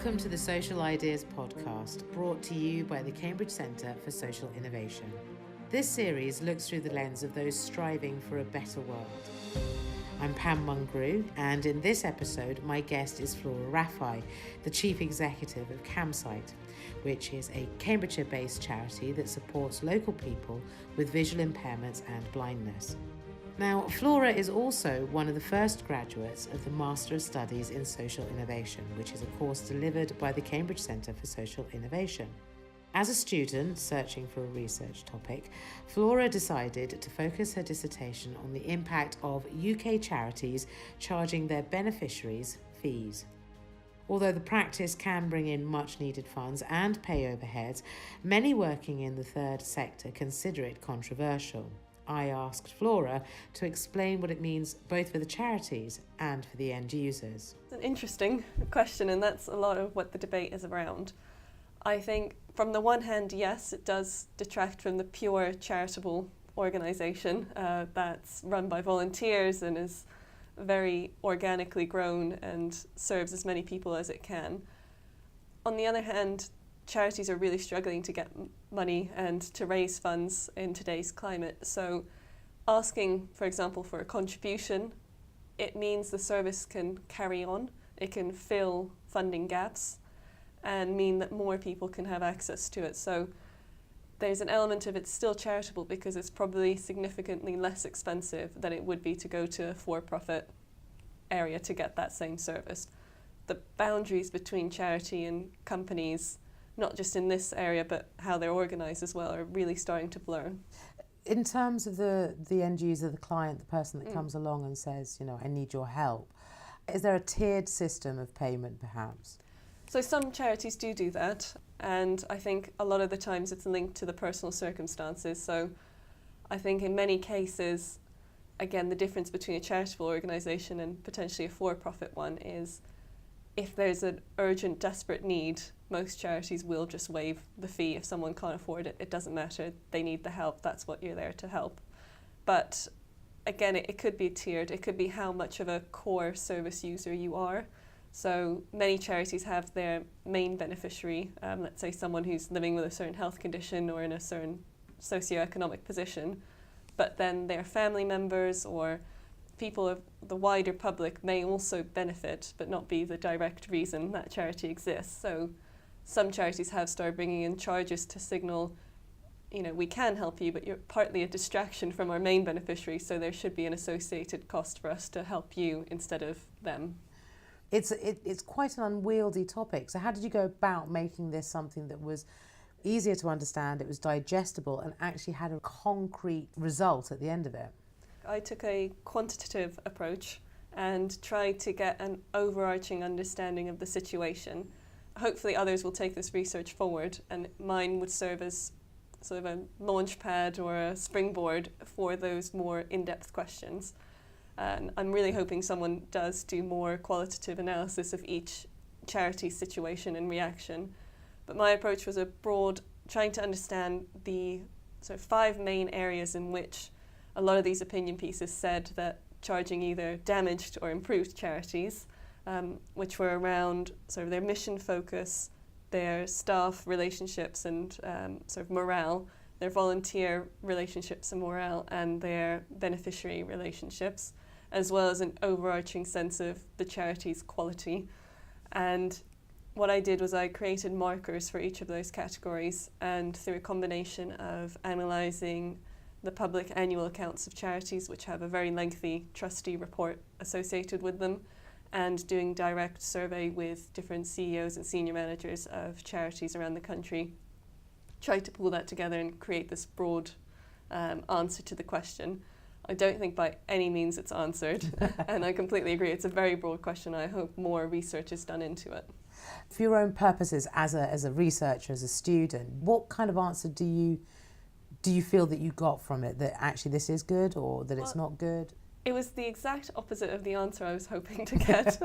Welcome to the Social Ideas podcast, brought to you by the Cambridge Centre for Social Innovation. This series looks through the lens of those striving for a better world. I'm Pam Mungrew, and in this episode, my guest is Flora Raffai, the Chief Executive of Campsight, which is a Cambridgeshire-based charity that supports local people with visual impairments and blindness. Now, Flora is also one of the first graduates of the Master of Studies in Social Innovation, which is a course delivered by the Cambridge Centre for Social Innovation. As a student searching for a research topic, Flora decided to focus her dissertation on the impact of UK charities charging their beneficiaries fees. Although the practice can bring in much needed funds and pay overheads, many working in the third sector consider it controversial. I asked Flora to explain what it means both for the charities and for the end users. It's an interesting question, and that's a lot of what the debate is around. I think from the one hand, yes, it does detract from the pure charitable organisation that's run by volunteers and is very organically grown and serves as many people as it can. On the other hand, charities are really struggling to get money and to raise funds in today's climate. So asking, for example, for a contribution, it means the service can carry on, it can fill funding gaps and mean that more people can have access to it. So there's an element of it's still charitable because it's probably significantly less expensive than it would be to go to a for-profit area to get that same service. The boundaries between charity and companies, not just in this area, but how they're organised as well, are really starting to blur. In terms of the end user, the client, the person that comes along and says, I need your help, is there a tiered system of payment perhaps? So some charities do that, and I think a lot of the times it's linked to the personal circumstances. So I think in many cases, again, the difference between a charitable organisation and potentially a for-profit one is if there's an urgent, desperate need, most charities will just waive the fee if someone can't afford it. It doesn't matter. They need the help. That's what you're there to help. But again, it could be tiered. It could be how much of a core service user you are. So many charities have their main beneficiary, let's say someone who's living with a certain health condition or in a certain socioeconomic position, but then their family members or people of the wider public may also benefit but not be the direct reason that charity exists. So some charities have started bringing in charges to signal, we can help you, but you're partly a distraction from our main beneficiary, so there should be an associated cost for us to help you instead of them. It's quite an unwieldy topic. So how did you go about making this something that was easier to understand, it was digestible, and actually had a concrete result at the end of it? I took a quantitative approach and tried to get an overarching understanding of the situation. Hopefully others will take this research forward, and mine would serve as sort of a launch pad or a springboard for those more in-depth questions. And I'm really hoping someone does do more qualitative analysis of each charity's situation and reaction. But my approach was a broad, trying to understand the sort of 5 main areas in which a lot of these opinion pieces said that charging either damaged or improved charities, which were around sort of their mission focus, their staff relationships and sort of morale, their volunteer relationships and morale, and their beneficiary relationships, as well as an overarching sense of the charity's quality. And what I did was I created markers for each of those categories, and through a combination of analysing the public annual accounts of charities, which have a very lengthy trustee report associated with them, and doing direct survey with different CEOs and senior managers of charities around the country, tried to pull that together and create this broad answer to the question. I don't think by any means it's answered, and I completely agree. It's a very broad question. I hope more research is done into it. For your own purposes, as a researcher, as a student, what kind of answer do you feel that you got from it? That actually this is good, or that it's not good? It was the exact opposite of the answer I was hoping to get.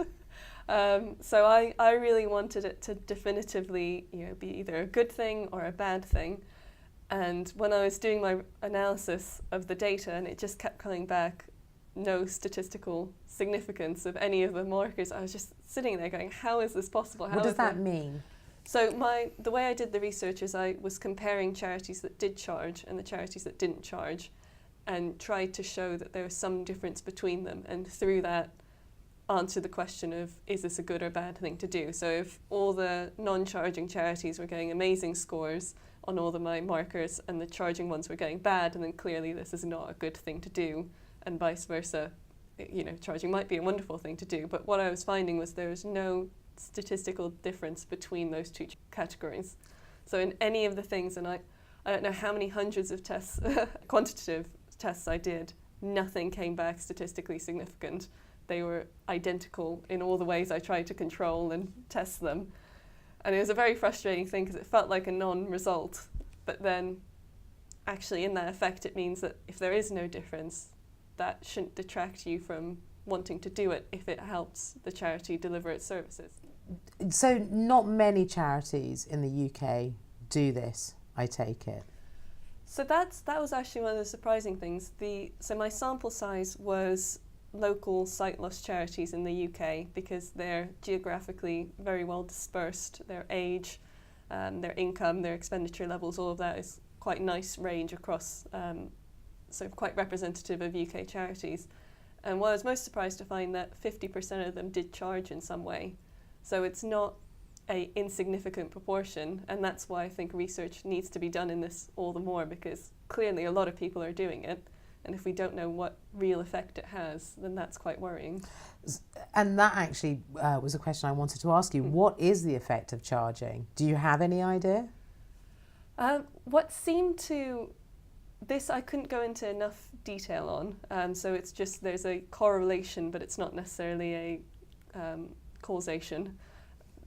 So I really wanted it to definitively, be either a good thing or a bad thing. And when I was doing my analysis of the data, and it just kept coming back, no statistical significance of any of the markers. I was just sitting there going, how is this possible? What does that mean? So the way I did the research is I was comparing charities that did charge and the charities that didn't charge, and tried to show that there was some difference between them, and through that answer the question of, is this a good or bad thing to do? So if all the non-charging charities were getting amazing scores on all of my markers and the charging ones were getting bad, and then clearly this is not a good thing to do, and vice versa, you know, charging might be a wonderful thing to do. But what I was finding was there was no statistical difference between those two categories. So in any of the things, and I don't know how many hundreds of tests, quantitative tests I did, nothing came back statistically significant. They were identical in all the ways I tried to control and test them. And it was a very frustrating thing because it felt like a non-result. But then actually in that effect it means that if there is no difference, that shouldn't detract you from wanting to do it if it helps the charity deliver its services. So not many charities in the UK do this, I take it. So that was actually one of the surprising things. So my sample size was local sight loss charities in the UK because they're geographically very well dispersed. Their age, their income, their expenditure levels, all of that is quite nice range across, so quite representative of UK charities. And what I was most surprised to find that 50% of them did charge in some way. So it's not an insignificant proportion, and that's why I think research needs to be done in this all the more, because clearly a lot of people are doing it, and if we don't know what real effect it has, then that's quite worrying. And that actually was a question I wanted to ask you. What is the effect of charging? Do you have any idea? What seemed to... This I couldn't go into enough detail on, so it's just there's a correlation, but it's not necessarily a causation,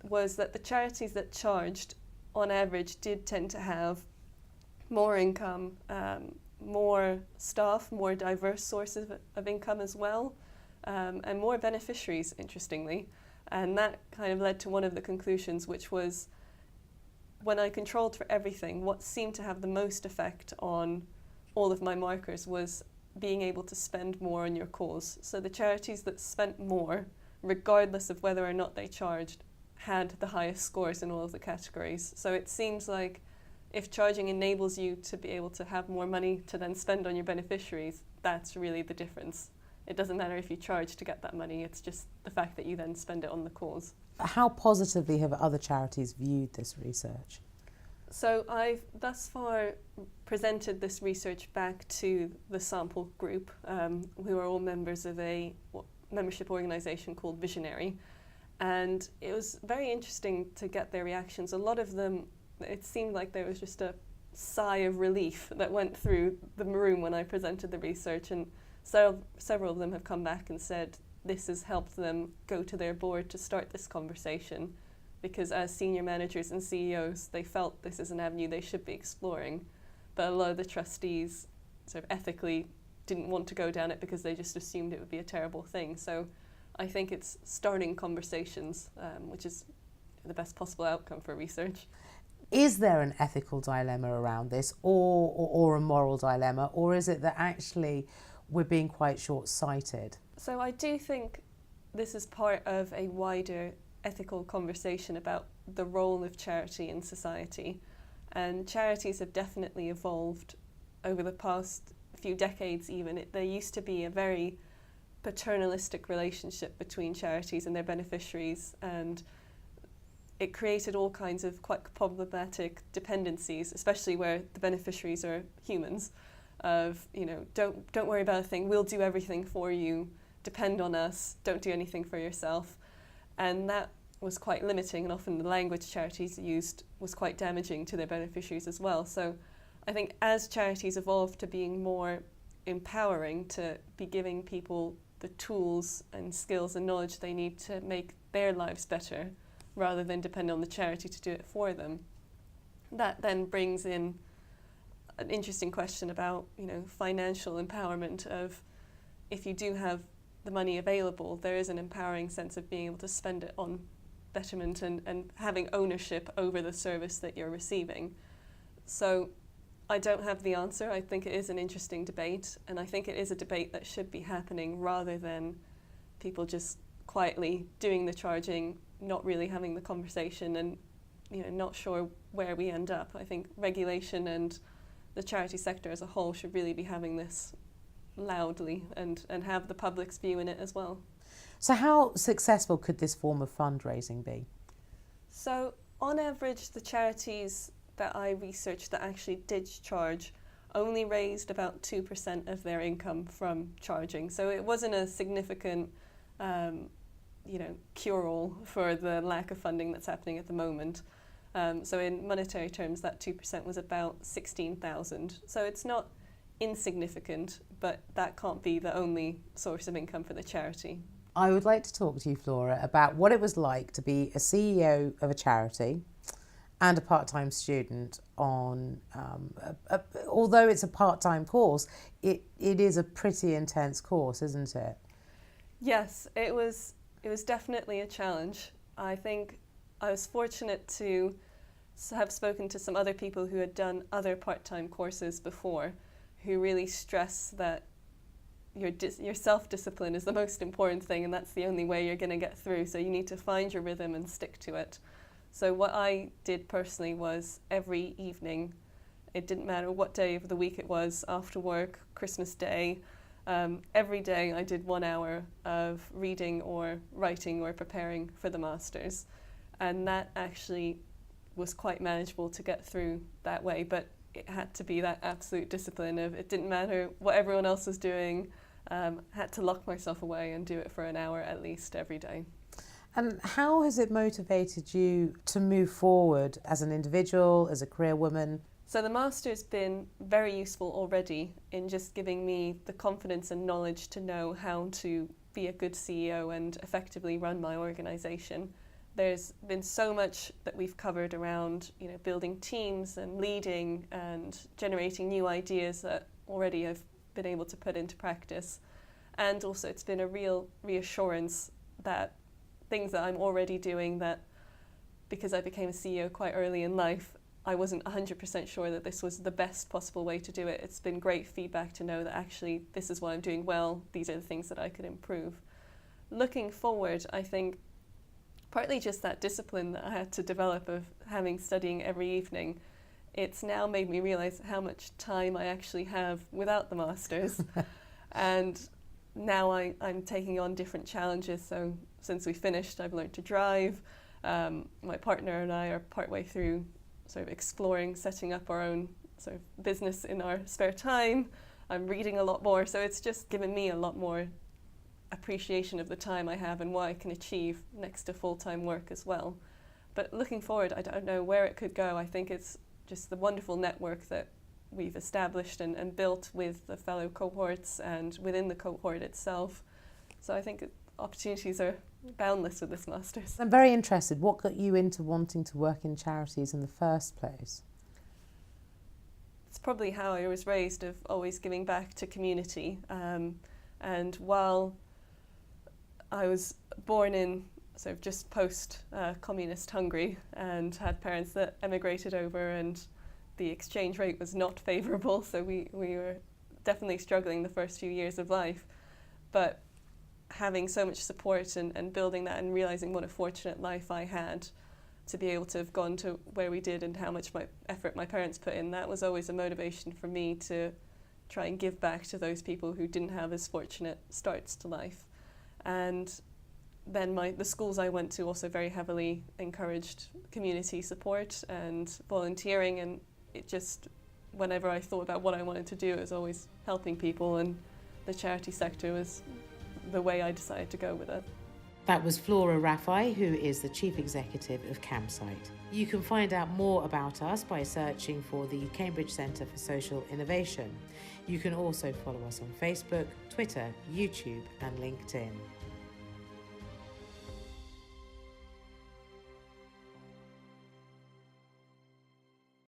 was that the charities that charged, on average, did tend to have more income, more staff, more diverse sources of income as well, and more beneficiaries, interestingly. And that kind of led to one of the conclusions, which was when I controlled for everything, what seemed to have the most effect on all of my markers was being able to spend more on your cause. So the charities that spent more, regardless of whether or not they charged, had the highest scores in all of the categories. So it seems like if charging enables you to be able to have more money to then spend on your beneficiaries, that's really the difference. It doesn't matter if you charge to get that money, it's just the fact that you then spend it on the cause. How positively have other charities viewed this research? So I've thus far presented this research back to the sample group, who are all members of a membership organisation called Visionary. And it was very interesting to get their reactions. A lot of them, it seemed like there was just a sigh of relief that went through the room when I presented the research, and several of them have come back and said this has helped them go to their board to start this conversation, because as senior managers and CEOs they felt this is an avenue they should be exploring, but a lot of the trustees sort of ethically didn't want to go down it because they just assumed it would be a terrible thing. So I think it's starting conversations, which is the best possible outcome for research. Is there an ethical dilemma around this, or a moral dilemma, or is it that actually we're being quite short-sighted? So I do think this is part of a wider ethical conversation about the role of charity in society. And charities have definitely evolved over the past few decades even. There used to be a very paternalistic relationship between charities and their beneficiaries, and it created all kinds of quite problematic dependencies, especially where the beneficiaries are humans, of, you know, don't worry about a thing, we'll do everything for you, depend on us, don't do anything for yourself. And that was quite limiting, and often the language charities used was quite damaging to their beneficiaries as well. So I think as charities evolve to being more empowering, to be giving people the tools and skills and knowledge they need to make their lives better, rather than depend on the charity to do it for them, that then brings in an interesting question about, you know, financial empowerment of, if you do have the money available, there is an empowering sense of being able to spend it on betterment and having ownership over the service that you're receiving. So I don't have the answer. I think it is an interesting debate, and I think it is a debate that should be happening rather than people just quietly doing the charging, not really having the conversation, and not sure where we end up. I think regulation and the charity sector as a whole should really be having this loudly and have the public's view in it as well. So how successful could this form of fundraising be? So on average, the charities that I researched that actually did charge only raised about 2% of their income from charging. So it wasn't a significant cure-all for the lack of funding that's happening at the moment. So in monetary terms, that 2% was about 16,000. So it's not insignificant, but that can't be the only source of income for the charity. I would like to talk to you, Flora, about what it was like to be a CEO of a charity and a part-time student on, although it's a part-time course, it is a pretty intense course, isn't it? Yes, it was definitely a challenge. I think I was fortunate to have spoken to some other people who had done other part-time courses before, who really stress that your self-discipline is the most important thing, and that's the only way you're going to get through. So you need to find your rhythm and stick to it. So what I did personally was every evening, it didn't matter what day of the week it was, after work, Christmas Day, every day I did 1 hour of reading or writing or preparing for the Masters. And that actually was quite manageable to get through that way, but it had to be that absolute discipline of it didn't matter what everyone else was doing, had to lock myself away and do it for an hour at least every day. And how has it motivated you to move forward as an individual, as a career woman? So the Master's been very useful already in just giving me the confidence and knowledge to know how to be a good CEO and effectively run my organisation. There's been so much that we've covered around, building teams and leading and generating new ideas that already I've been able to put into practice. And also it's been a real reassurance that things that I'm already doing, that because I became a CEO quite early in life, I wasn't 100% sure that this was the best possible way to do it. It's been great feedback to know that actually this is what I'm doing well, these are the things that I could improve. Looking forward, I think partly just that discipline that I had to develop of studying every evening, it's now made me realise how much time I actually have without the Masters. And now I'm taking on different challenges. So since we finished, I've learned to drive. My partner and I are partway through sort of exploring setting up our own sort of business in our spare time. I'm reading a lot more, so it's just given me a lot more appreciation of the time I have and what I can achieve next to full-time work as well. But looking forward, I don't know where it could go. I think it's just the wonderful network that we've established and built with the fellow cohorts and within the cohort itself. So I think opportunities are boundless with this Masters. I'm very interested, what got you into wanting to work in charities in the first place? It's probably how I was raised, of always giving back to community. And while I was born in sort of just post-communist Hungary and had parents that emigrated over, and the exchange rate was not favourable, so we were definitely struggling the first few years of life. But having so much support and building that and realising what a fortunate life I had to be able to have gone to where we did and how much effort my parents put in, that was always a motivation for me to try and give back to those people who didn't have as fortunate starts to life. And then the schools I went to also very heavily encouraged community support and volunteering, and it just, whenever I thought about what I wanted to do, it was always helping people, and the charity sector was the way I decided to go with it. That was Flora Raffai, who is the Chief Executive of Campsite. You can find out more about us by searching for the Cambridge Centre for Social Innovation. You can also follow us on Facebook, Twitter, YouTube and LinkedIn.